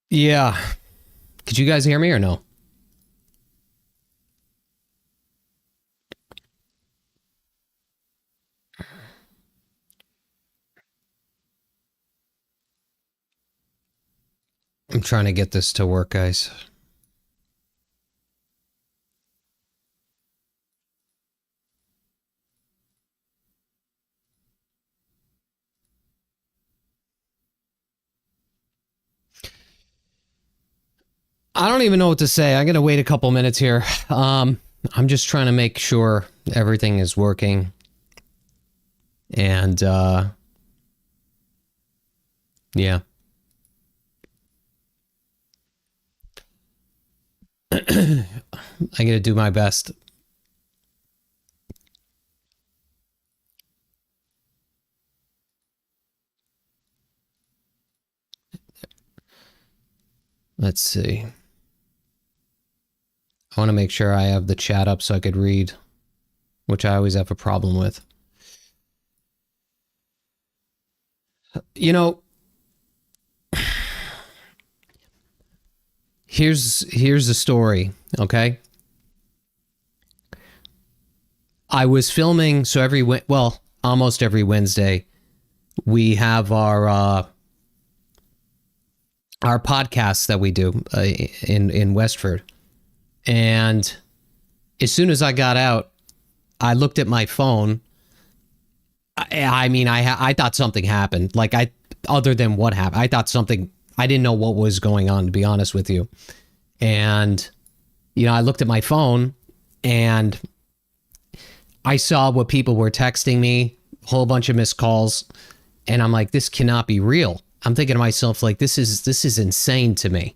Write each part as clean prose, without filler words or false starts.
Yeah. Could you guys hear me or no? I'm trying to get this to work, guys. I don't even know what to say. I'm going to wait a couple minutes here. I'm just trying to make sure everything is working. And, yeah. I'm going to do my best. Let's see. I want to make sure I have the chat up so I could read, which I always have a problem with. You know, here's the story, okay? I was filming, so almost every Wednesday, we have our podcasts that we do in Westford. And as soon as I got out, I looked at my phone. I thought something happened. Like, other than what happened, I thought something, I didn't know what was going on, to be honest with you. And, I looked at my phone and I saw what people were texting me, a whole bunch of missed calls. And I'm like, this cannot be real. I'm thinking to myself, like, this is insane to me.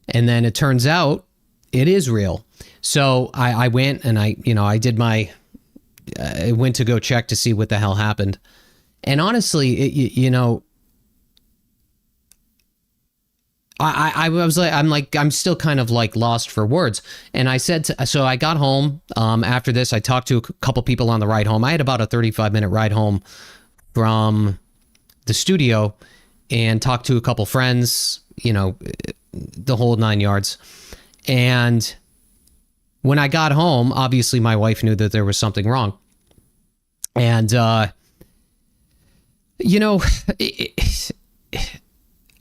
And then it turns out it is real. So I went and I did I went to go check to see what the hell happened. And honestly, I was like, I'm still kind of like lost for words. And I said, so I got home after this. I talked to a couple people on the ride home. I had about a 35-minute ride home from the studio and talked to a couple friends, the whole 9 yards. And when I got home, obviously my wife knew that there was something wrong. And,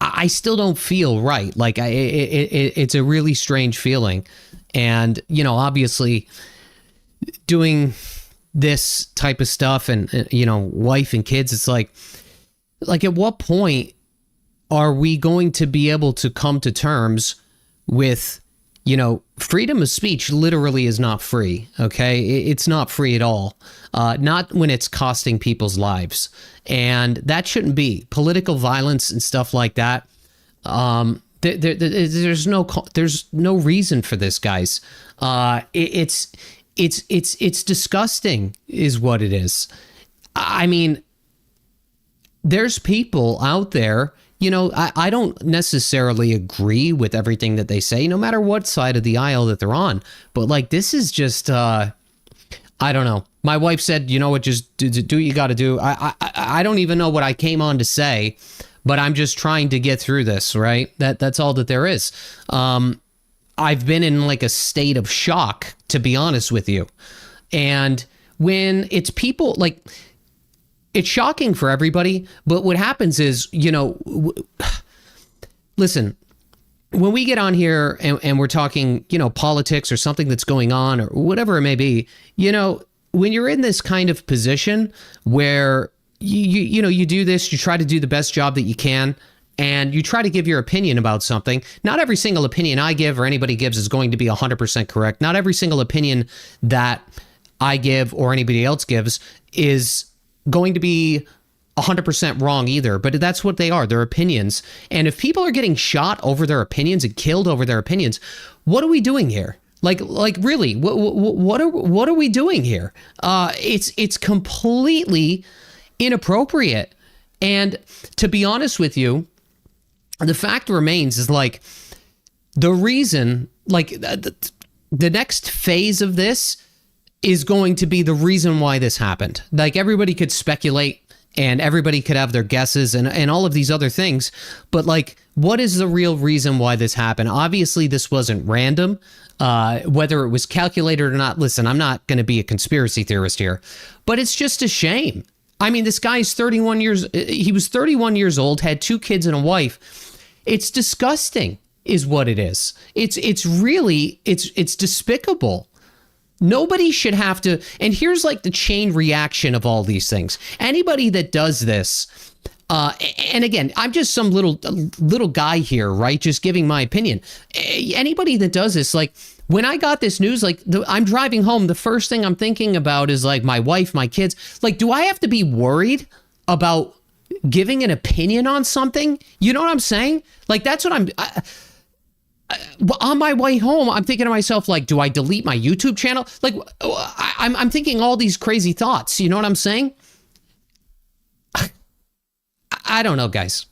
I still don't feel right. Like, it's a really strange feeling. And, obviously doing this type of stuff and, wife and kids, it's like at what point are we going to be able to come to terms with, freedom of speech literally is not free. Okay. It's not free at all. Not when it's costing people's lives. And that shouldn't be. Political violence and stuff like that. There's no reason for this, guys. It's disgusting is what it is. I mean, there's people out there, I don't necessarily agree with everything that they say, no matter what side of the aisle that they're on. But like, this is just, I don't know. My wife said, what, just do what you got to do. I don't even know what I came on to say, but I'm just trying to get through this, right? That's all that there is. I've been in like a state of shock, to be honest with you. And when it's people like, it's shocking for everybody, but what happens is, listen, when we get on here and we're talking, politics or something that's going on or whatever it may be, when you're in this kind of position where you do this, you try to do the best job that you can, and you try to give your opinion about something. Not every single opinion I give or anybody gives is going to be 100% correct. Not every single opinion that I give or anybody else gives is going to be 100% wrong either, but that's what they are. They're opinions. And if people are getting shot over their opinions and killed over their opinions, what are we doing here? Like really, what are we doing here? It's completely inappropriate. And to be honest with you, the fact remains is like the reason, like the next phase of this is going to be the reason why this happened. Like everybody could speculate and everybody could have their guesses and all of these other things. But like, what is the real reason why this happened? Obviously, this wasn't random. Whether it was calculated or not, listen, I'm not going to be a conspiracy theorist here, but it's just a shame. I mean, this guy's 31 years, he was 31 years old, had 2 kids and a wife. It's disgusting is what it is. It's really despicable. Nobody should have to. And here's like the chain reaction of all these things. Anybody that does this, and again, I'm just some little guy here, right? Just giving my opinion. Anybody that does this, like when I got this news, like I'm driving home, the first thing I'm thinking about is like my wife, my kids. Like, do I have to be worried about giving an opinion on something? You know what I'm saying? Like, that's what on my way home, I'm thinking to myself, like, do I delete my YouTube channel? Like, I'm thinking all these crazy thoughts. You know what I'm saying? I don't know, guys.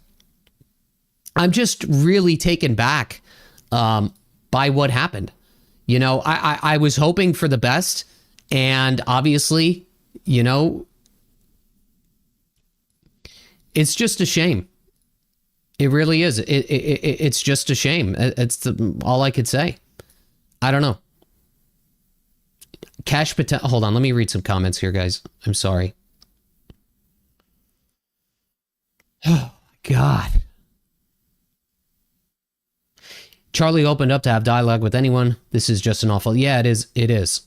I'm just really taken back by what happened. You know, I was hoping for the best. And obviously, you know, it's just a shame. It really is. It's just a shame. It's all I could say. I don't know. Cash Patel. Hold on. Let me read some comments here, guys. I'm sorry. Oh, God. Charlie opened up to have dialogue with anyone. This is just an awful. Yeah, it is. It is.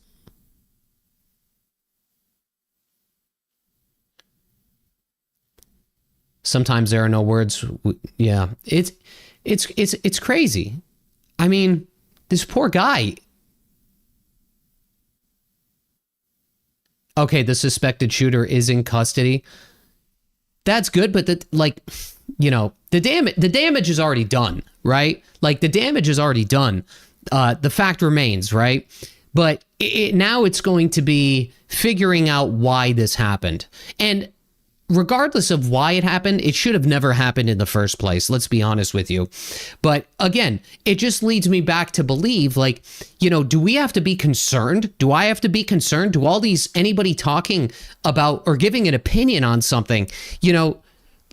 Sometimes there are no words. Yeah, it's crazy. I mean, this poor guy. Okay, the suspected shooter is in custody. That's good, but you know, the damage is already done, right? Like the damage is already done. The fact remains, right? But now it's going to be figuring out why this happened. And regardless of why it happened, it should have never happened in the first place. Let's be honest with you. But again, it just leads me back to believe, like, you know, do we have to be concerned? Do I have to be concerned? Do anybody talking about or giving an opinion on something, you know,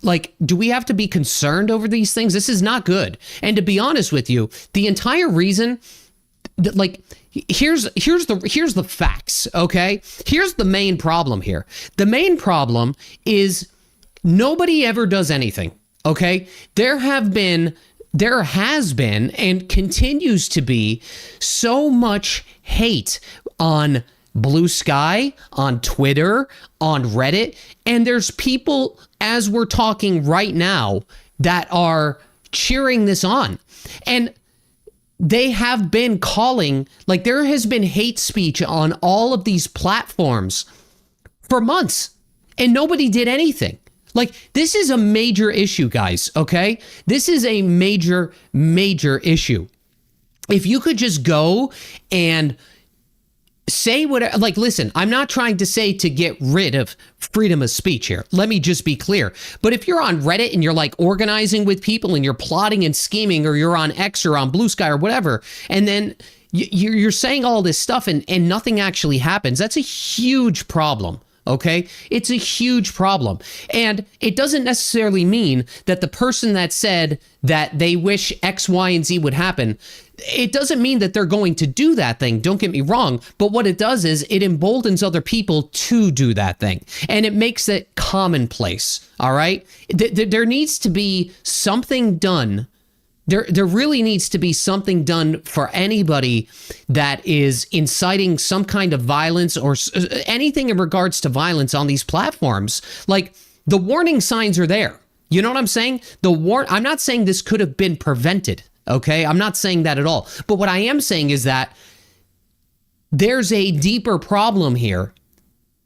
like, do we have to be concerned over these things? This is not good. And to be honest with you, the entire reason that, like, here's the facts, okay? Here's the main problem here. The main problem is nobody ever does anything, okay? There has been and continues to be so much hate on Blue Sky, on Twitter, on Reddit, and there's people, as we're talking right now, that are cheering this on. And they have been calling, like, there has been hate speech on all of these platforms for months, and nobody did anything. Like, this is a major issue, guys, okay? This is a major, major issue. If you could just go and say whatever, like, listen, I'm not trying to say to get rid of freedom of speech here. Let me just be clear. But if you're on Reddit and you're like organizing with people and you're plotting and scheming, or you're on X or on Blue Sky or whatever, and then you're saying all this stuff and nothing actually happens, that's a huge problem. Okay, it's a huge problem. And it doesn't necessarily mean that the person that said that they wish X, Y, and Z would happen, it doesn't mean that they're going to do that thing. Don't get me wrong. But what it does is it emboldens other people to do that thing. And it makes it commonplace. All right. There needs to be something done. There really needs to be something done for anybody that is inciting some kind of violence or anything in regards to violence on these platforms. Like, the warning signs are there. You know what I'm saying? I'm not saying this could have been prevented. Okay, I'm not saying that at all. But what I am saying is that there's a deeper problem here,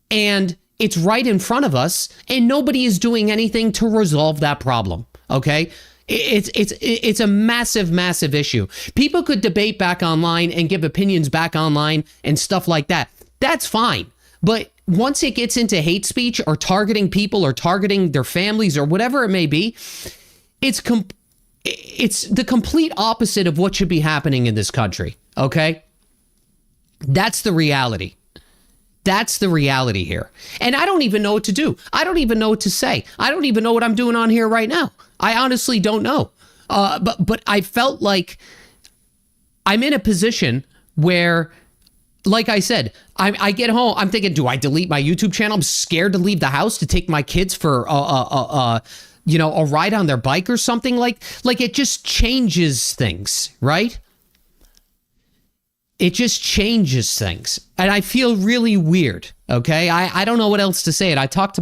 and it's right in front of us, and nobody is doing anything to resolve that problem. Okay, It's a massive, massive issue. People could debate back online and give opinions back online and stuff like that. That's fine. But once it gets into hate speech or targeting people or targeting their families or whatever it may be, it's the complete opposite of what should be happening in this country. Okay? That's the reality. That's the reality here. And I don't even know what to do. I don't even know what to say. I don't even know what I'm doing on here right now. I honestly don't know. But I felt like I'm in a position where, like I said, I get home, I'm thinking, do I delete my YouTube channel? I'm scared to leave the house to take my kids for a ride on their bike or something. Like it just changes things, right? It just changes things. And I feel really weird. Okay. I don't know what else to say. And I talked to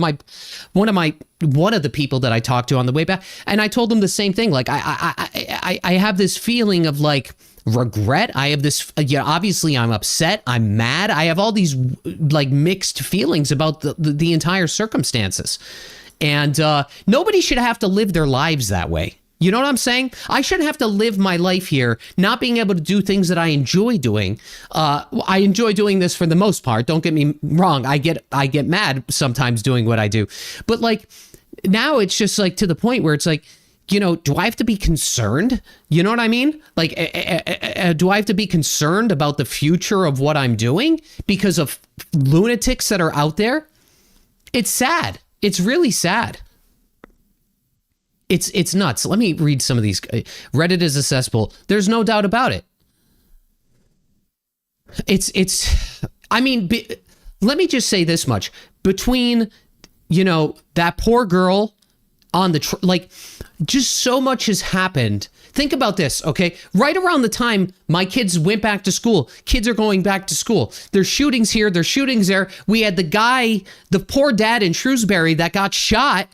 one of the people that I talked to on the way back, and I told them the same thing. Like, I have this feeling of like regret. I have this, obviously I'm upset. I'm mad. I have all these like mixed feelings about the entire circumstances. And nobody should have to live their lives that way. You know what I'm saying? I shouldn't have to live my life here not being able to do things that I enjoy doing. I enjoy doing this for the most part. Don't get me wrong. I get mad sometimes doing what I do. But like now it's just like to the point where it's like, do I have to be concerned? You know what I mean? Like, do I have to be concerned about the future of what I'm doing because of lunatics that are out there? It's sad. It's really sad. It's nuts. Let me read some of these. Reddit is a cesspool. There's no doubt about it. Let me just say this much. Between, that poor girl on the, just so much has happened. Think about this, okay? Right around the time my kids went back to school, kids are going back to school. There's shootings here, there's shootings there. We had the poor dad in Shrewsbury that got shot,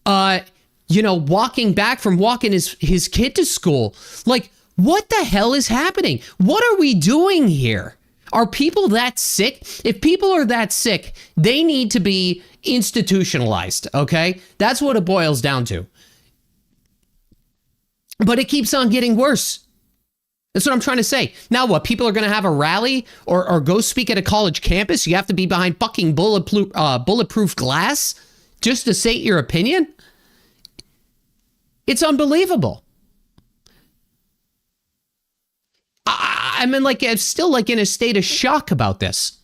walking back from walking his kid to school. Like, what the hell is happening? What are we doing here? Are people that sick? If people are that sick, they need to be institutionalized, okay? That's what it boils down to. But it keeps on getting worse. That's what I'm trying to say. Now what? People are going to have a rally or go speak at a college campus? You have to be behind fucking bulletproof glass just to state your opinion? It's unbelievable. I'm still in a state of shock about this.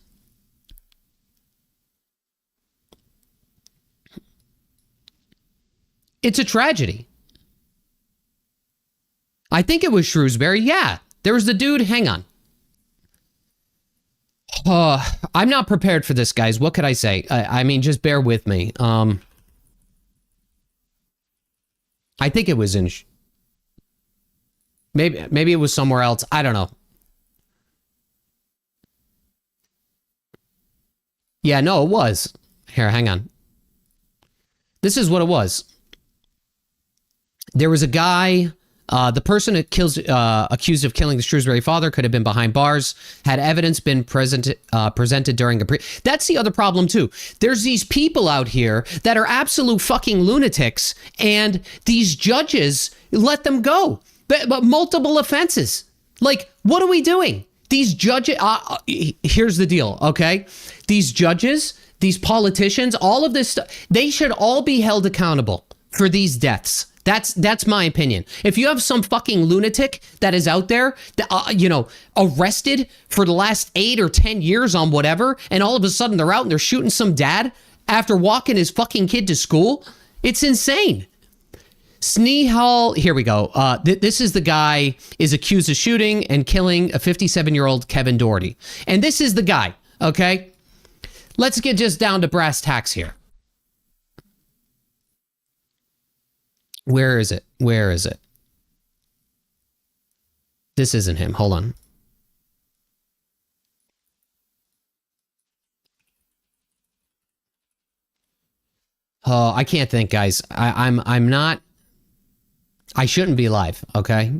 It's a tragedy. I think it was Shrewsbury. Yeah, there was the dude. Hang on. I'm not prepared for this, guys. What could I say? Just bear with me. I think it was in... Maybe it was somewhere else. I don't know. Yeah, no, it was. Here, hang on. This is what it was. There was a guy... the person accused of killing the Shrewsbury father could have been behind bars had evidence been presented during a That's the other problem too. There's these people out here that are absolute fucking lunatics, and these judges let them go. But multiple offenses. Like, what are we doing? These judges. Here's the deal. Okay, these judges, these politicians, all of this stuff. They should all be held accountable for these deaths. That's my opinion. If you have some fucking lunatic that is out there, arrested for the last 8 or 10 years on whatever, and all of a sudden they're out and they're shooting some dad after walking his fucking kid to school, it's insane. Sneehall, here we go. This is the guy is accused of shooting and killing a 57-year-old Kevin Doherty. And this is the guy, okay? Let's get just down to brass tacks here. Where is it? Where is it? This isn't him. Hold on. Oh, I can't think, guys. I'm not. I shouldn't be live, okay?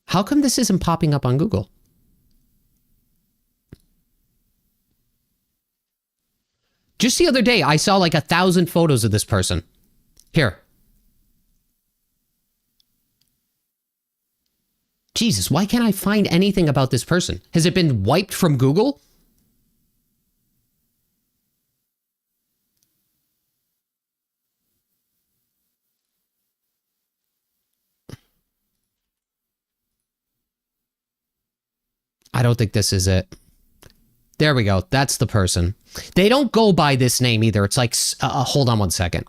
How come this isn't popping up on Google? Just the other day, I saw like 1,000 photos of this person. Here. Jesus, why can't I find anything about this person? Has it been wiped from Google? I don't think this is it. There we go. That's the person. They don't go by this name either. It's like, hold on one second.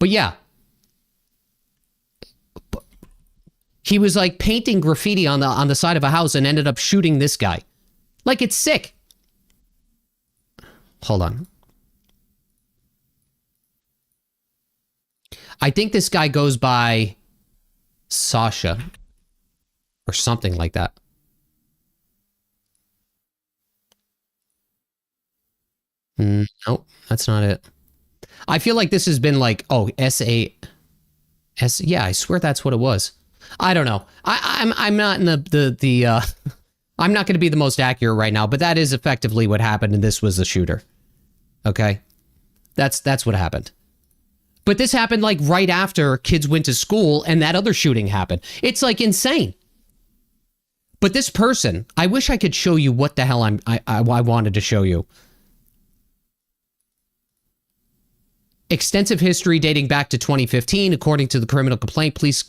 But yeah. He was like painting graffiti on the side of a house and ended up shooting this guy. Like, it's sick. Hold on. I think this guy goes by Sasha or something like that. Nope, that's not it. I feel like this has been like, oh, S-A-S. Yeah, I swear that's what it was. I don't know. I'm not in the I'm not going to be the most accurate right now, but that is effectively what happened, and this was the shooter. Okay? That's what happened. But this happened like right after kids went to school and that other shooting happened. It's like insane. But this person, I wish I could show you what the hell I wanted to show you. Extensive history dating back to 2015, according to the criminal complaint. Police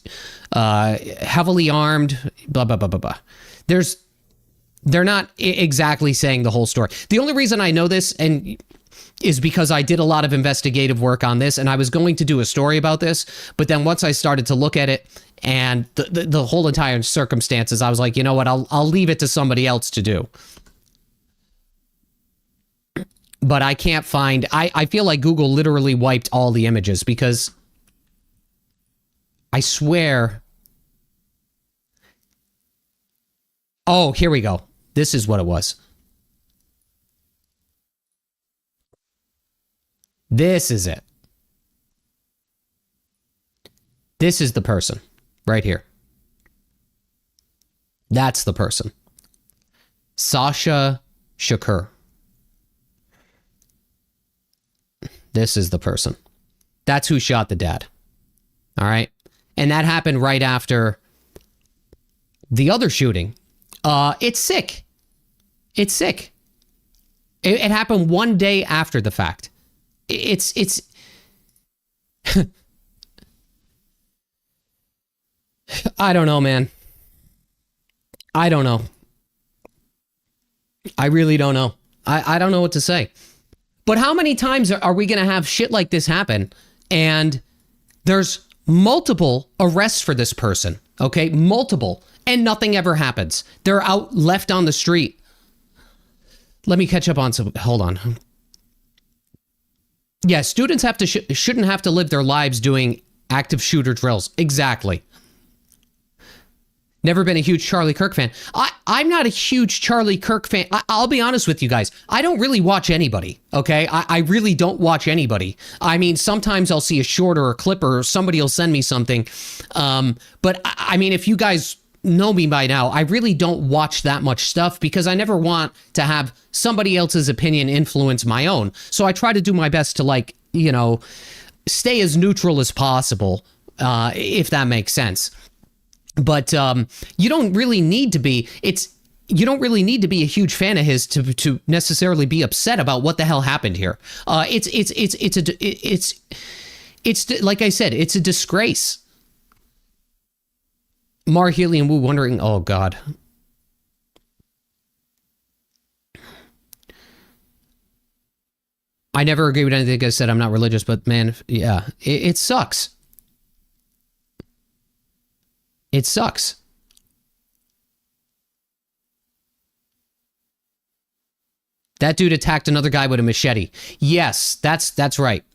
heavily armed, blah, blah, blah, blah, blah. They're not exactly saying the whole story. The only reason I know this is because I did a lot of investigative work on this, and I was going to do a story about this, but then once I started to look at it and the whole entire circumstances, I was like, you know what, I'll leave it to somebody else to do. But I can't find... I feel like Google literally wiped all the images because I swear... Oh, here we go. This is what it was. This is it. This is the person. Right here. That's the person. Sasha Shakur. This is the person. That's who shot the dad. All right? And that happened right after the other shooting. It's sick. It's sick. It happened one day after the fact. It's I don't know, man. I don't know. I really don't know. I don't know what to say. But how many times are we going to have shit like this happen? And there's multiple arrests for this person, okay? Multiple. And nothing ever happens. They're out left on the street. Let me catch up on some... Hold on. Yeah, students have to shouldn't have to live their lives doing active shooter drills. Exactly. Never been a huge Charlie Kirk fan. I'm not a huge Charlie Kirk fan. I'll be honest with you guys. I don't really watch anybody, okay? I really don't watch anybody. I mean, sometimes I'll see a short or a clip or somebody will send me something. But I mean, if you guys know me by now, I really don't watch that much stuff because I never want to have somebody else's opinion influence my own. So I try to do my best to, like, you know, stay as neutral as possible, if that makes sense. But you don't really need to be. You don't really need to be a huge fan of his to necessarily be upset about what the hell happened here. It's like I said, it's a disgrace. Mar Helium Wu wondering, oh God. I never agree with anything I said. I'm not religious, but man, yeah, it sucks. It sucks. That dude attacked another guy with a machete. Yes, that's right.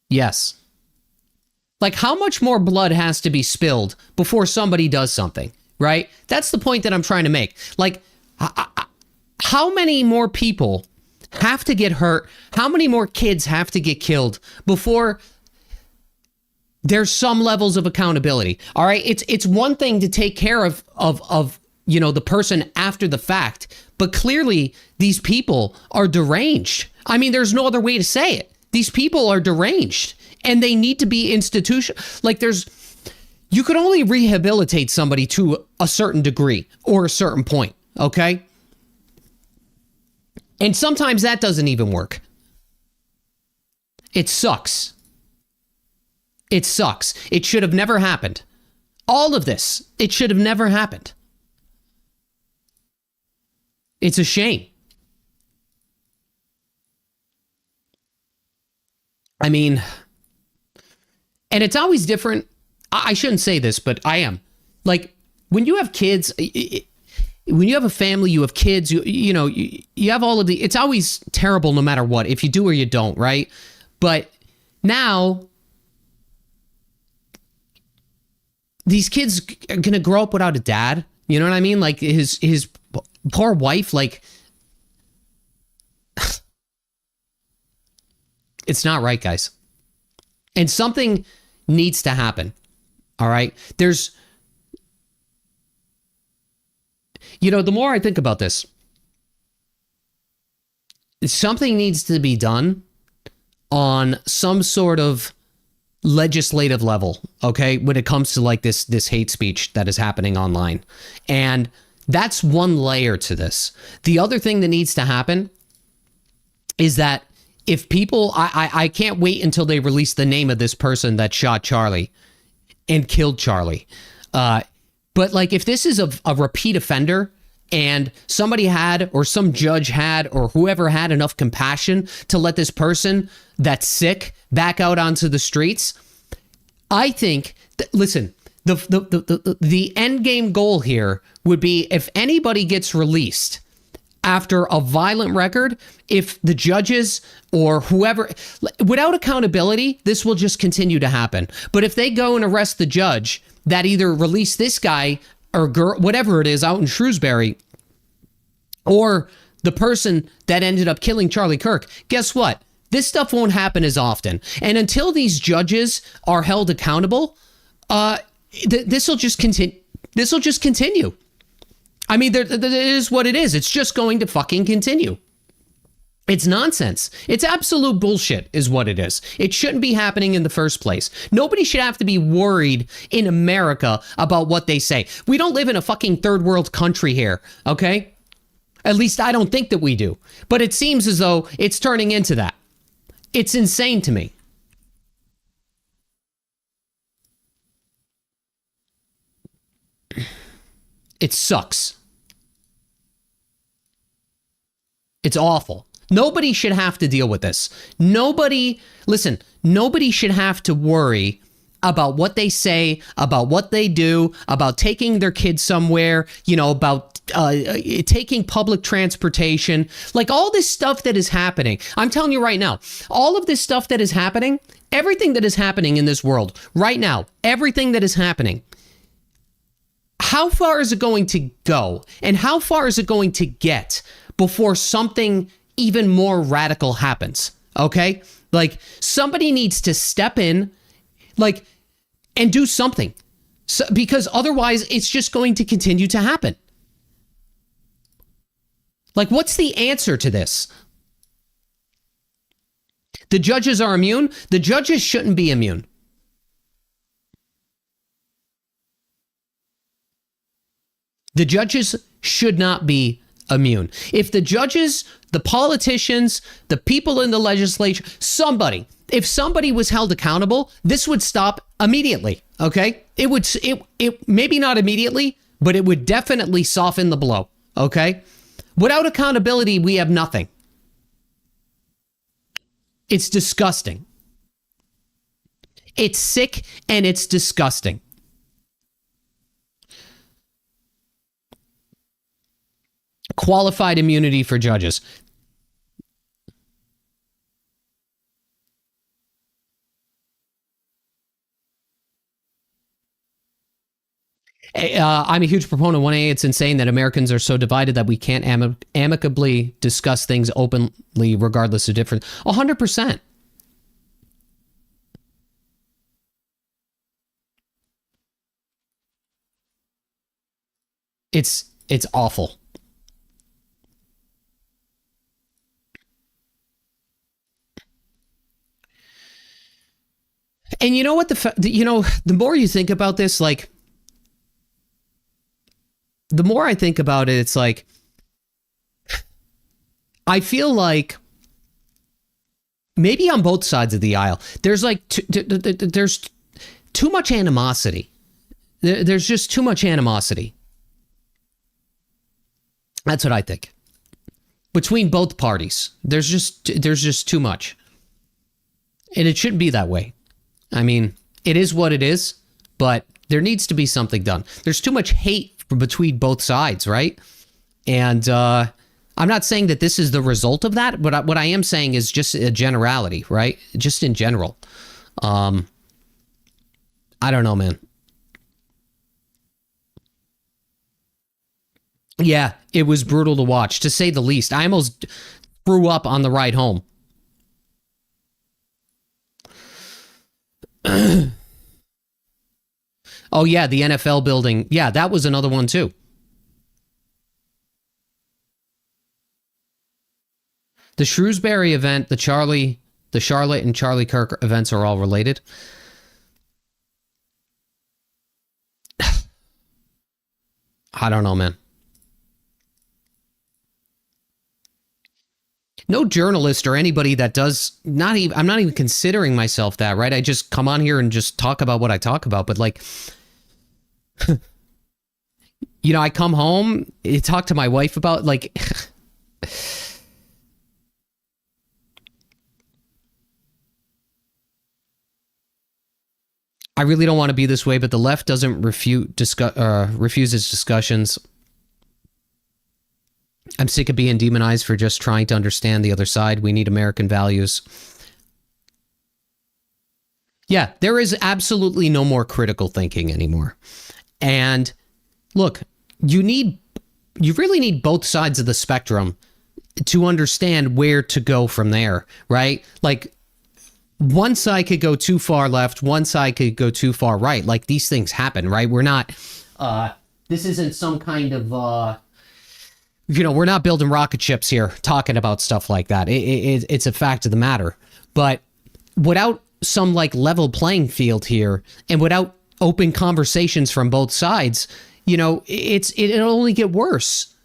Yes. Like, how much more blood has to be spilled before somebody does something, right? That's the point that I'm trying to make. Like, how many more people have to get hurt? How many more kids have to get killed before there's some levels of accountability? All right, it's one thing to take care of you know, the person after the fact, but clearly these people are deranged. I mean, there's no other way to say it. These people are deranged and they need to be like you could only rehabilitate somebody to a certain degree or a certain point. Okay. And sometimes that doesn't even work. It sucks. It sucks. It should have never happened. All of this, it should have never happened. It's a shame. I mean, and it's always different. I shouldn't say this, but I am. Like, when you have kids, when you have a family, you have kids, you have all of it's always terrible no matter what, if you do or you don't, right? But now, these kids are going to grow up without a dad. You know what I mean? Like, his poor wife, like, it's not right, guys. And something needs to happen. All right? The more I think about this, something needs to be done on some sort of legislative level, okay, when it comes to like this hate speech that is happening online. And that's one layer to this. The other thing that needs to happen is that if people, I can't wait until they release the name of this person that shot Charlie and killed Charlie. But like, if this is a repeat offender and somebody had, or some judge had, or whoever had enough compassion to let this person that's sick back out onto the streets, I think listen, the end game goal here would be, if anybody gets released after a violent record, if the judges or whoever, without accountability, this will just continue to happen. But if they go and arrest the judge that either released this guy or girl, whatever it is, out in Shrewsbury, or the person that ended up killing Charlie Kirk, guess what? This stuff won't happen as often. And until these judges are held accountable, this will just continue. This will just continue. I mean, it is what it is. It's just going to fucking continue. It's nonsense. It's absolute bullshit is what it is. It shouldn't be happening in the first place. Nobody should have to be worried in America about what they say. We don't live in a fucking third world country here, okay? At least I don't think that we do. But it seems as though it's turning into that. It's insane to me. It sucks. It's awful. Nobody should have to deal with this. Nobody should have to worry about what they say, about what they do, about taking their kids somewhere, about taking public transportation, like all this stuff that is happening. I'm telling you right now, all of this stuff that is happening, everything that is happening in this world right now, everything that is happening, how far is it going to go? And how far is it going to get before something even more radical happens? Okay? Like, somebody needs to step in, like, and do something. Because otherwise, it's just going to continue to happen. Like, what's the answer to this? The judges are immune? The judges shouldn't be immune. The judges should not be immune. If the judges, the politicians, the people in the legislature, if somebody was held accountable, this would stop immediately, okay? It maybe not immediately, but it would definitely soften the blow, okay? Without accountability, we have nothing. It's disgusting. It's sick and it's disgusting. Qualified immunity for judges. I'm a huge proponent of 1A. It's insane that Americans are so divided that we can't amicably discuss things openly, regardless of difference. 100%. It's awful. And you know what? The more you think about this, like, the more I think about it, it's like, I feel like maybe on both sides of the aisle, there's like, there's too much animosity. There's just too much animosity. That's what I think. Between both parties, there's just too much. And it shouldn't be that way. I mean, it is what it is, but there needs to be something done. There's too much hate between both sides, right? And I'm not saying that this is the result of that, but what I am saying is just a generality, right? Just in general. I don't know, man. Yeah, it was brutal to watch, to say the least. I almost threw up on the ride home. Oh, yeah, the NFL building. Yeah, that was another one, too. The Shrewsbury event, the Charlotte and Charlie Kirk events are all related. I don't know, man. No journalist or anybody that does not even, I'm not even considering myself that, right? I just come on here and just talk about what I talk about. But like, I come home, I talk to my wife about like, I really don't want to be this way, but the left doesn't refuses discussions. I'm sick of being demonized for just trying to understand the other side. We need American values. Yeah, there is absolutely no more critical thinking anymore. And look, you really need both sides of the spectrum to understand where to go from there, right? Like, one side could go too far left, one side could go too far right. Like, these things happen, right? We're not, this isn't some kind of, we're not building rocket ships here talking about stuff like that. It's a fact of the matter. But without some like level playing field here and without open conversations from both sides, it'll only get worse.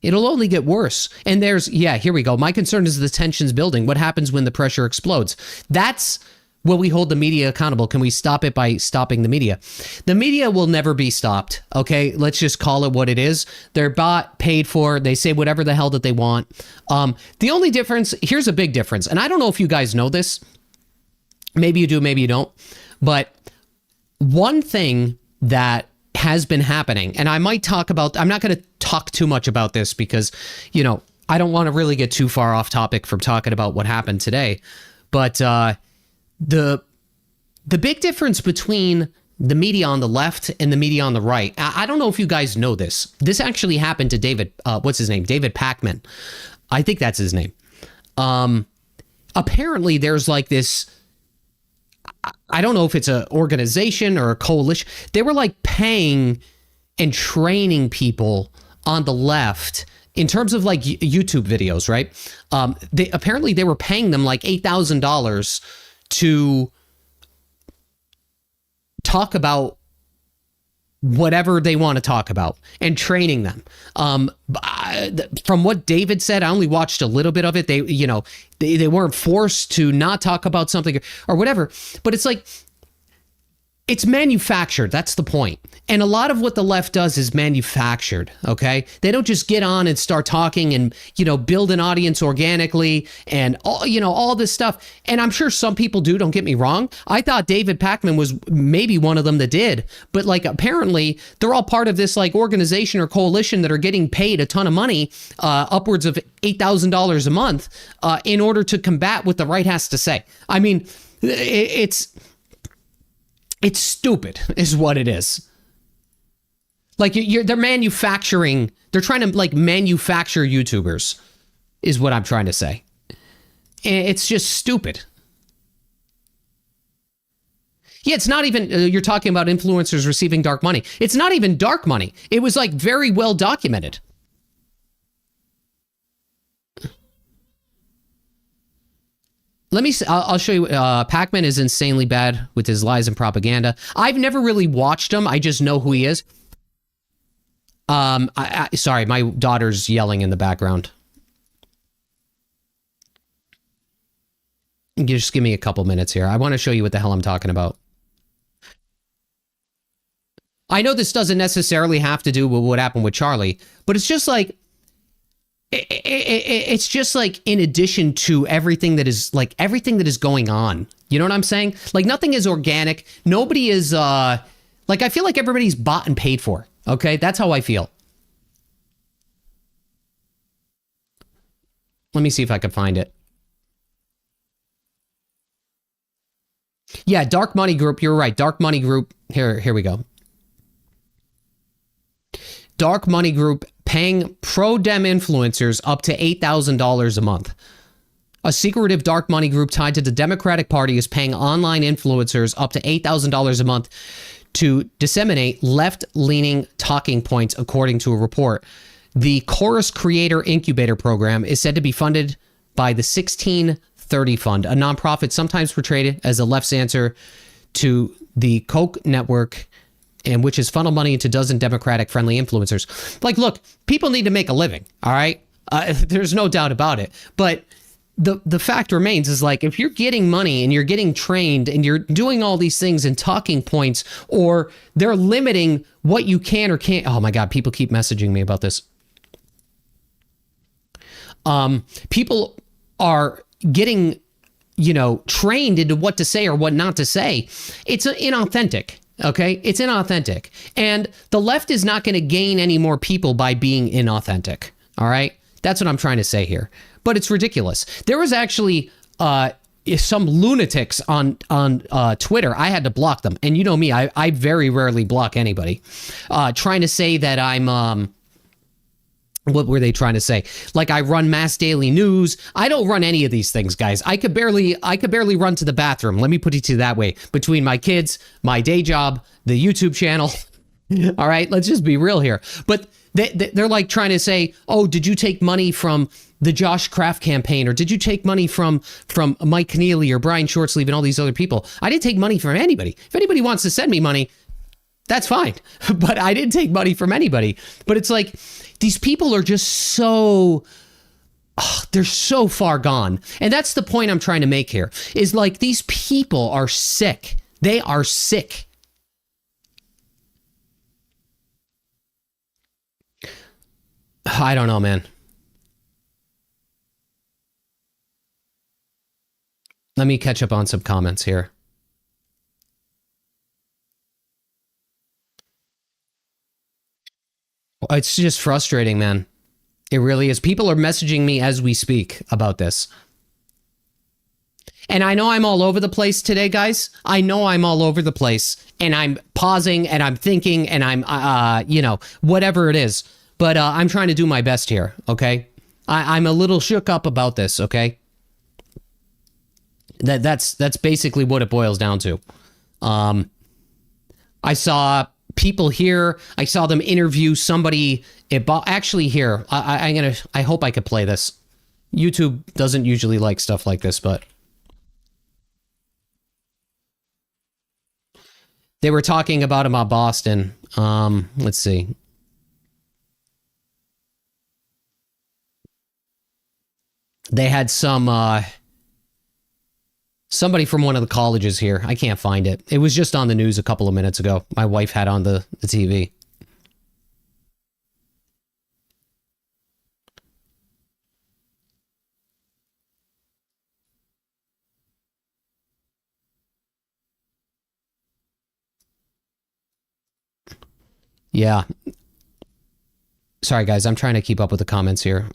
It'll only get worse. And here we go. My concern is the tensions building. What happens when the pressure explodes? That's will we hold the media accountable? Can we stop it by stopping the media? The media will never be stopped. Okay, let's just call it what it is. They're bought, paid for. They say whatever the hell that they want. The only difference, here's a big difference. And I don't know if you guys know this. Maybe you do, maybe you don't. But one thing that has been happening, and I might talk about, I'm not going to talk too much about this because, I don't want to really get too far off topic from talking about what happened today. But the big difference between the media on the left and the media on the right, I don't know if you guys know this. This actually happened to David, what's his name? David Pakman. I think that's his name. Apparently there's like this, I don't know if it's an organization or a coalition. They were like paying and training people on the left in terms of like YouTube videos, right? They were paying them like $8,000 to talk about whatever they want to talk about and training them. From what David said, I only watched a little bit of it. They weren't forced to not talk about something or whatever, but it's like, it's manufactured. That's the point. And a lot of what the left does is manufactured. Okay. They don't just get on and start talking and, build an audience organically and all this stuff. And I'm sure some people do, don't get me wrong. I thought David Pakman was maybe one of them that did, but like, apparently they're all part of this like organization or coalition that are getting paid a ton of money, upwards of $8,000 a month, in order to combat what the right has to say. I mean, it's stupid is what it is. Like they're manufacturing, they're trying to like manufacture YouTubers is what I'm trying to say. It's just stupid. Yeah, it's not even, you're talking about influencers receiving dark money. It's not even dark money. It was like very well documented. Let me. I'll show you. Pac-Man is insanely bad with his lies and propaganda. I've never really watched him. I just know who he is. Sorry, my daughter's yelling in the background. Just give me a couple minutes here. I want to show you what the hell I'm talking about. I know this doesn't necessarily have to do with what happened with Charlie, but it's just like it's just like in addition to everything that is going on. You know what I'm saying? Like nothing is organic. Nobody is like I feel like everybody's bought and paid for. Okay, that's how I feel. Let me see if I can find it. Yeah, Dark Money Group. You're right. Dark Money Group. Here we go. Dark Money Group paying pro-Dem influencers up to $8,000 a month. A secretive dark money group tied to the Democratic Party is paying online influencers up to $8,000 a month to disseminate left-leaning talking points, according to a report. The Chorus Creator Incubator Program is said to be funded by the 1630 Fund, a nonprofit sometimes portrayed as the left's answer to the Koch network, and which has funneled money into dozen Democratic-friendly influencers. Like, look, people need to make a living, all right? There's no doubt about it. But the fact remains is like, if you're getting money and you're getting trained and you're doing all these things and talking points, or they're limiting what you can or can't. Oh my God, people keep messaging me about this. People are getting, trained into what to say or what not to say. It's inauthentic. Okay, it's inauthentic. And the left is not going to gain any more people by being inauthentic. All right, that's what I'm trying to say here. But it's ridiculous. There was actually some lunatics on Twitter. I had to block them. And you know me, I very rarely block anybody. Trying to say that I'm what were they trying to say? Like I run Mass Daily News. I don't run any of these things, guys. I could barely run to the bathroom. Let me put it to you that way. Between my kids, my day job, the YouTube channel. All right, let's just be real here. But they're like trying to say, oh, did you take money from the Josh Kraft campaign, or did you take money from Mike Keneally or Brian Shortsleeve and all these other people? I didn't take money from anybody. If anybody wants to send me money, that's fine. But I didn't take money from anybody. But it's like, these people are just so, they're so far gone. And that's the point I'm trying to make here, is like, these people are sick. They are sick. I don't know, man. Let me catch up on some comments here. It's just frustrating, man. It really is. People are messaging me as we speak about this. And I know I'm all over the place today, guys. I know I'm all over the place. And I'm pausing and I'm thinking and I'm, whatever it is. But I'm trying to do my best here, okay? I'm a little shook up about this, okay? That's basically what it boils down to. I saw people here. I saw them interview somebody. Actually, here, I hope I could play this. YouTube doesn't usually like stuff like this, but they were talking about him at Boston. Let's see. They had somebody from one of the colleges here. I can't find it. It was just on the news a couple of minutes ago. My wife had on the TV. Yeah. Sorry, guys. I'm trying to keep up with the comments here.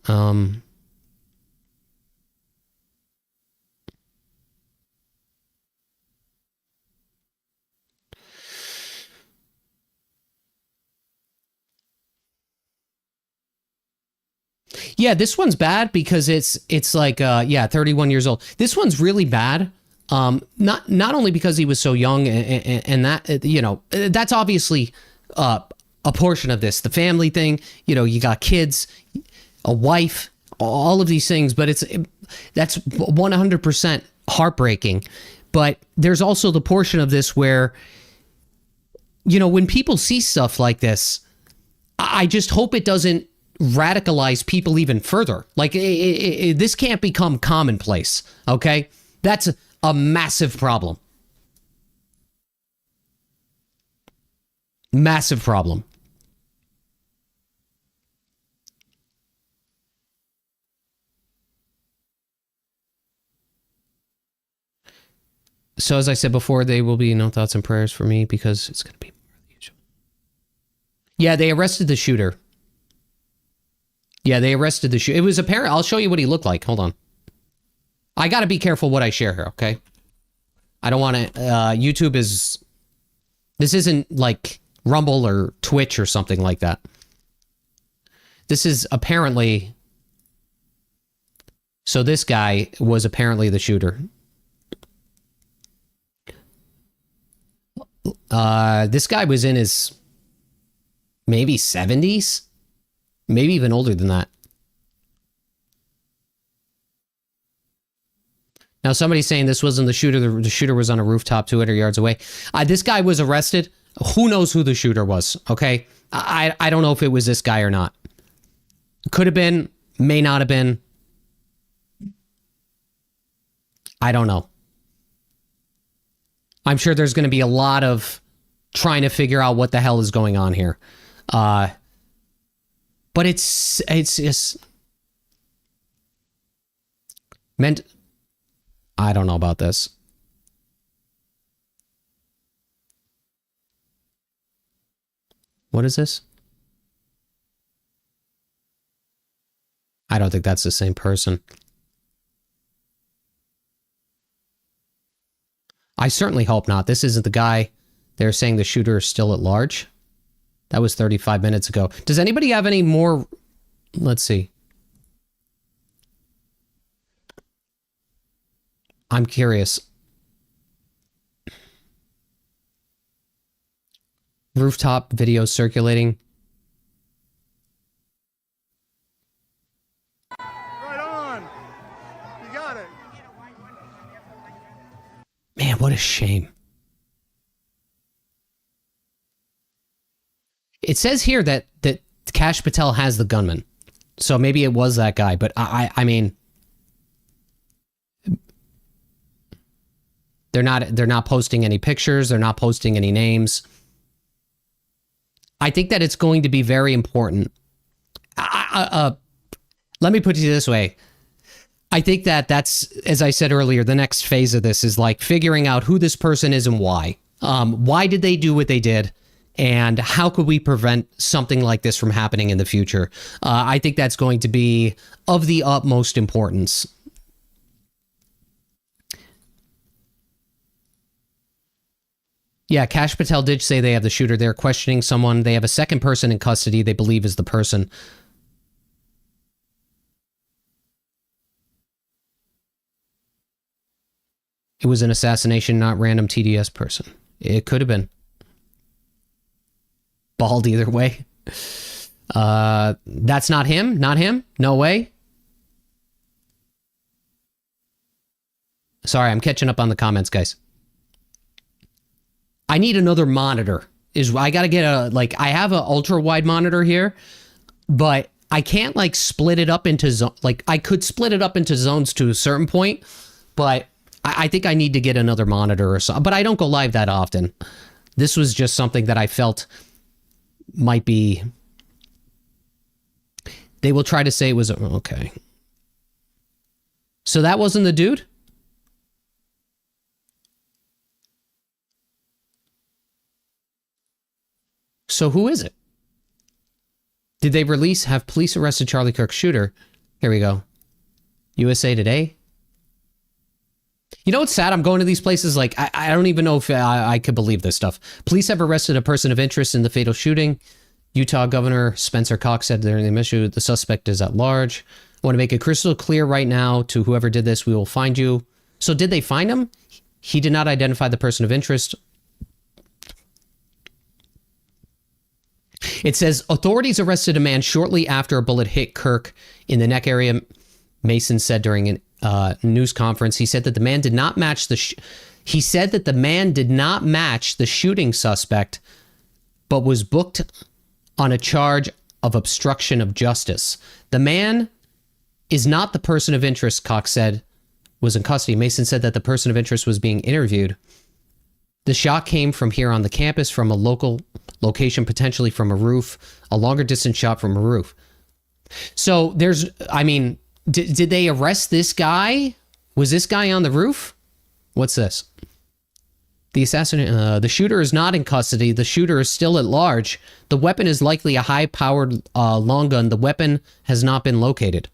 Yeah, this one's bad because it's like 31 years old. This one's really bad. Not only because he was so young and that that's obviously a portion of this, the family thing. You got kids, a wife, all of these things, but that's 100% heartbreaking. But there's also the portion of this where, you know, when people see stuff like this, I just hope it doesn't radicalize people even further. Like, this can't become commonplace, okay? That's a massive problem. Massive problem. So as I said before, there will be no thoughts and prayers for me because it's going to be more than usual. Yeah, they arrested the shooter. Yeah, they arrested the shooter. It was apparent. I'll show you what he looked like. Hold on. I got to be careful what I share here, okay? I don't want to... YouTube is... This isn't like Rumble or Twitch or something like that. This is apparently... So this guy was apparently the shooter. This guy was in his maybe 70s, maybe even older than that. Now somebody's saying this wasn't the shooter. The shooter was on a rooftop 200 yards away. This guy was arrested. Who knows who the shooter was? Okay, I don't know if it was this guy or not. Could have been, may not have been. I don't know. I'm sure there's going to be a lot of trying to figure out what the hell is going on here. But it's just meant... I don't know about this. What is this? I don't think that's the same person. I certainly hope not. This isn't the guy. They're saying the shooter is still at large. That was 35 minutes ago. Does anybody have any more? Let's see. I'm curious. Rooftop video circulating. Right on. You got it. Man, what a shame. It says here that Kash Patel has the gunman. So maybe it was that guy, but I mean, they're not posting any pictures, they're not posting any names. I think that it's going to be very important. Let me put it this way. I think that that's, as I said earlier, the next phase of this is like figuring out who this person is and why. Why did they do what they did? And how could we prevent something like this from happening in the future? I think that's going to be of the utmost importance. Yeah, Kash Patel did say they have the shooter. They're questioning someone. They have a second person in custody they believe is the person. It was an assassination, not random TDS person. It could have been. Bald either way. That's not him? Not him? No way? Sorry, I'm catching up on the comments, guys. I need another monitor. I gotta get I have an ultra wide monitor here, but I can't like split it up into I could split it up into zones to a certain point, but I think I need to get another monitor or something. But I don't go live that often. This was just something that I felt might be... They will try to say it was... Okay. So that wasn't the dude? So who is it? Did they have police arrested Charlie Kirk shooter? Here we go. USA Today. You know what's sad? I'm going to these places like, I don't even know if I could believe this stuff. Police have arrested a person of interest in the fatal shooting. Utah Governor Spencer Cox said during the issue, the suspect is at large. I want to make it crystal clear right now to whoever did this, we will find you. So did they find him? He did not identify the person of interest. It says, authorities arrested a man shortly after a bullet hit Kirk in the neck area, Mason said during an news conference. He said that the man did not match he said that the man did not match the shooting suspect, but was booked on a charge of obstruction of justice. The man is not the person of interest, Cox said, was in custody. Mason said that the person of interest was being interviewed. The shot came from here on the campus, from a local location, potentially from a roof, a longer distance shot from a roof. So there's, I mean, did they arrest this guy? Was this guy on the roof? What's this? The the shooter is not in custody. The shooter is still at large. The weapon is likely a high-powered long gun. The weapon has not been located.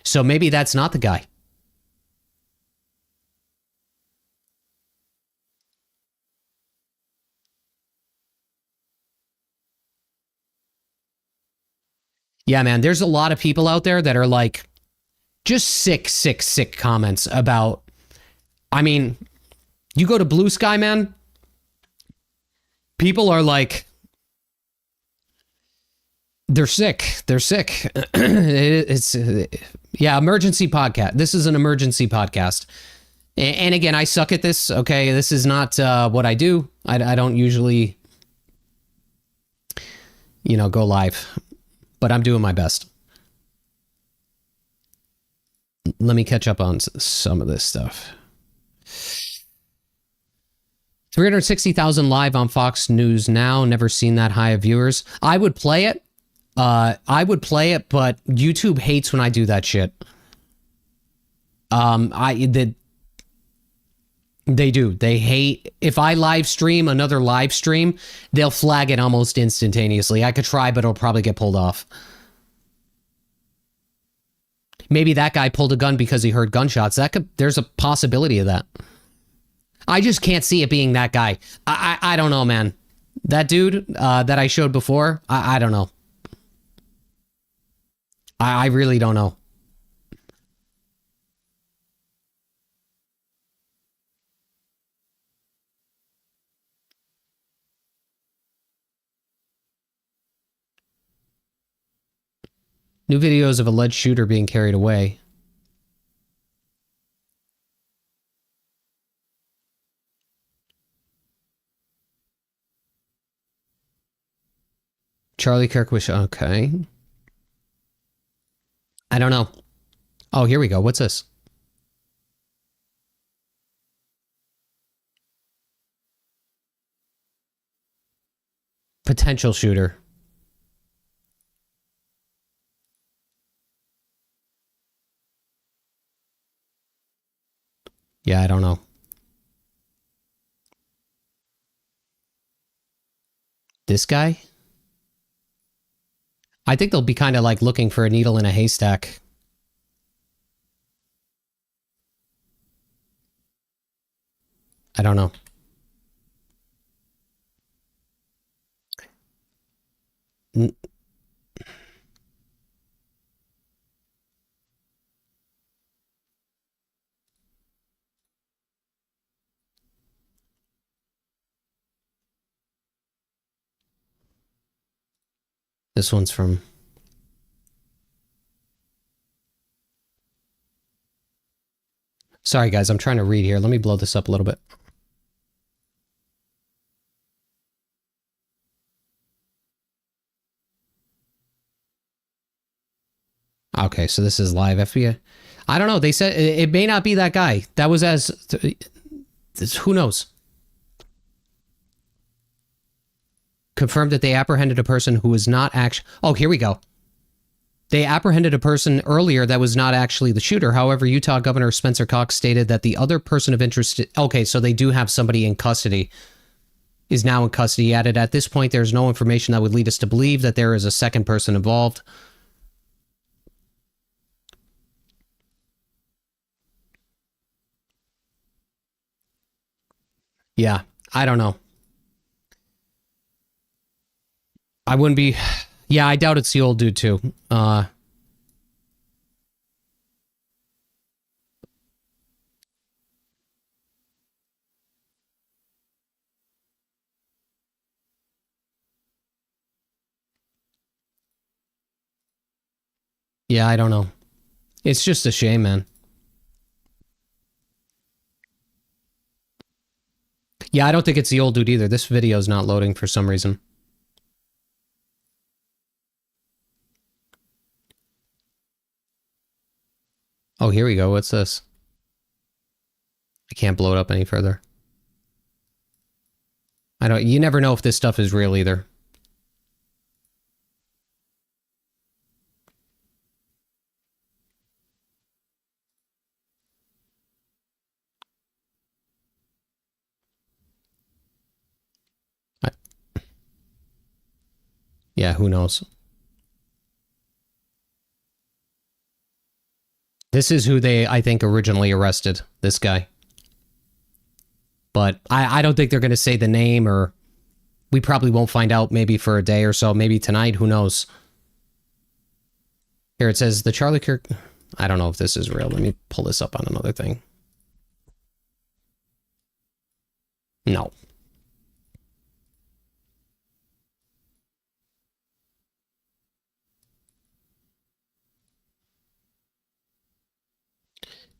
So maybe that's not the guy. Yeah, man, there's a lot of people out there that are like, just sick comments about, I mean, you go to Blue Sky, man, people are like, they're sick. It's, yeah, emergency podcast. This is an emergency podcast. And again, I suck at this, okay? This is not what I do. I don't usually, go live, but I'm doing my best. Let me catch up on some of this stuff. 360,000 live on Fox News now. Never seen that high of viewers. I would play it. But YouTube hates when I do that shit. They do. They hate if I live stream another live stream, they'll flag it almost instantaneously. I could try, but it'll probably get pulled off. Maybe that guy pulled a gun because he heard gunshots. There's a possibility of that. I just can't see it being that guy. I don't know, man. That dude that I showed before, I don't know. I really don't know. New videos of alleged shooter being carried away. Charlie Kirk was okay. I don't know. Oh, here we go. What's this? Potential shooter. Yeah, I don't know. This guy? I think they'll be kind of like looking for a needle in a haystack. I don't know. This one's from... Sorry, guys. I'm trying to read here. Let me blow this up a little bit. Okay, so this is live FBI. I don't know. They said it may not be that guy. That was who knows? Confirmed that they apprehended a person who was not actually... Oh, here we go. They apprehended a person earlier that was not actually the shooter. However, Utah Governor Spencer Cox stated that the other person of interest... Okay, so they do have somebody in custody. Is now in custody. He added, at this point, there's no information that would lead us to believe that there is a second person involved. Yeah, I don't know. I wouldn't be... Yeah, I doubt it's the old dude, too. Yeah, I don't know. It's just a shame, man. Yeah, I don't think it's the old dude either. This video is not loading for some reason. Oh, here we go. What's this? I can't blow it up any further. You never know if this stuff is real either. Yeah, who knows? This is who they, I think, originally arrested, this guy. But I don't think they're going to say the name, or we probably won't find out maybe for a day or so, maybe tonight, who knows? Here it says the Charlie Kirk. I don't know if this is real. Let me pull this up on another thing. No.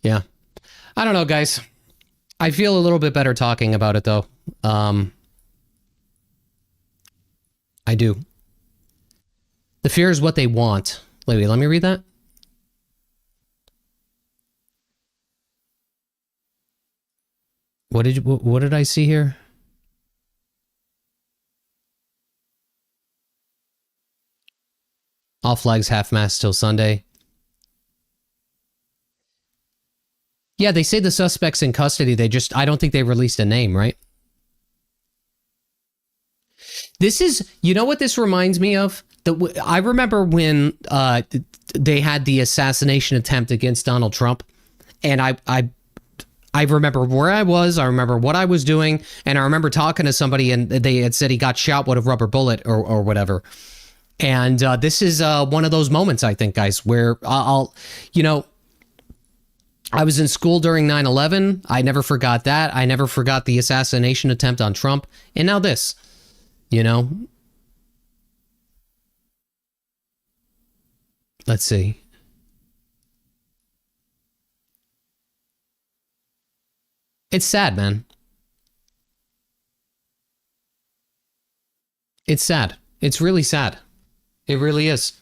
Yeah. I don't know, guys. I feel a little bit better talking about it, though. I do. The fear is what they want. Wait, let me read that. What did I see here? All flags half-mast till Sunday. Yeah, they say the suspect's in custody. I don't think they released a name, right? This is, you know what this reminds me of? I remember when they had the assassination attempt against Donald Trump, and I remember where I was, I remember what I was doing, and I remember talking to somebody, and they had said he got shot with a rubber bullet or whatever. And this is one of those moments, I think, guys, where I was in school during 9/11. I never forgot that. I never forgot the assassination attempt on Trump. And now this, Let's see. It's sad, man. It's sad. It's really sad. It really is.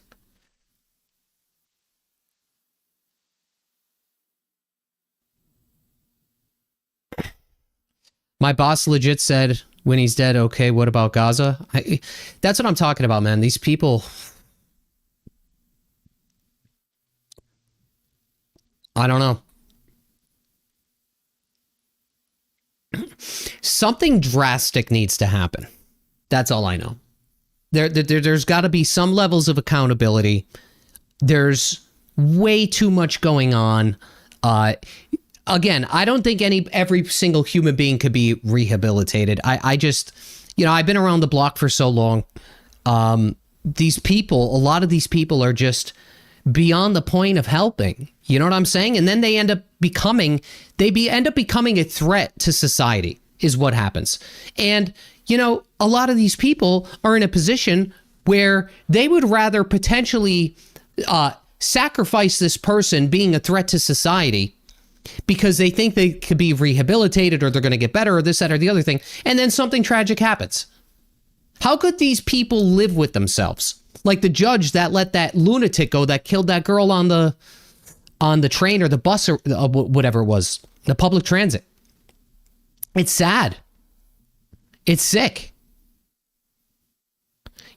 My boss legit said, when he's dead, okay, what about Gaza? That's what I'm talking about, man. These people... I don't know. Something drastic needs to happen. That's all I know. There's got to be some levels of accountability. There's way too much going on. Again, I don't think every single human being could be rehabilitated. I just, I've been around the block for so long. These people, a lot of these people are just beyond the point of helping. You know what I'm saying? And then they end up becoming a threat to society is what happens. And, a lot of these people are in a position where they would rather potentially sacrifice this person being a threat to society because they think they could be rehabilitated or they're going to get better or this, that, or the other thing. And then something tragic happens. How could these people live with themselves? Like the judge that let that lunatic go that killed that girl on the train or the bus or whatever it was, the public transit. It's sad. It's sick.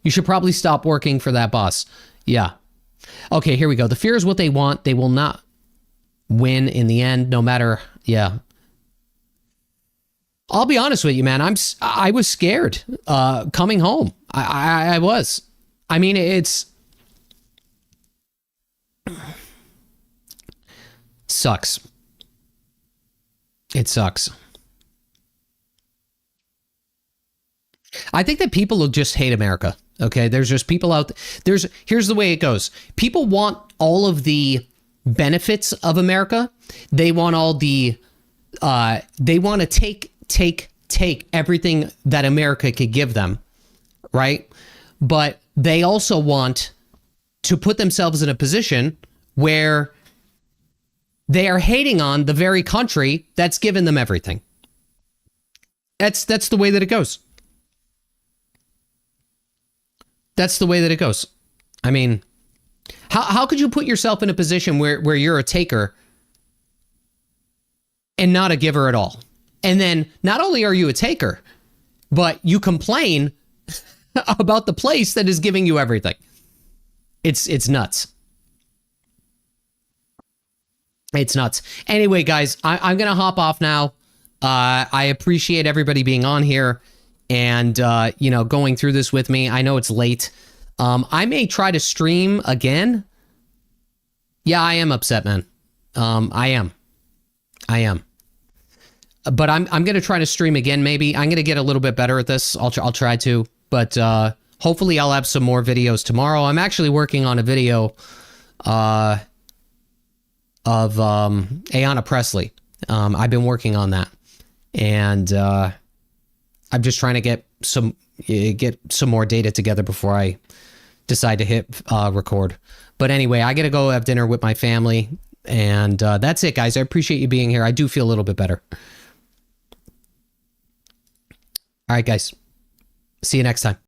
You should probably stop working for that boss. Yeah. Okay, here we go. The fear is what they want. They will not win in the end, no matter. Yeah. I'll be honest with you, man. I was scared coming home. I was. I mean, it's sucks. It sucks. I think that people will just hate America. Okay, there's just people out here's the way it goes. People want all of the benefits of America. They want all the they want to take everything that America could give them, right? But they also want to put themselves in a position where they are hating on the very country that's given them everything. That's the way that it goes. That's the way that it goes. I mean, how could you put yourself in a position where you're a taker and not a giver at all? And then not only are you a taker, but you complain about the place that is giving you everything. It's nuts. It's nuts. Anyway, guys, I'm going to hop off now. I appreciate everybody being on here and, going through this with me. I know it's late. I may try to stream again. Yeah, I am upset, man. I am. But I'm going to try to stream again, maybe. I'm going to get a little bit better at this. I'll try to. But hopefully I'll have some more videos tomorrow. I'm actually working on a video of Ayanna Presley. I've been working on that. And I'm just trying to get some more data together before I decide to hit record. But anyway, I got to go have dinner with my family. And that's it, guys. I appreciate you being here. I do feel a little bit better. All right, guys. See you next time.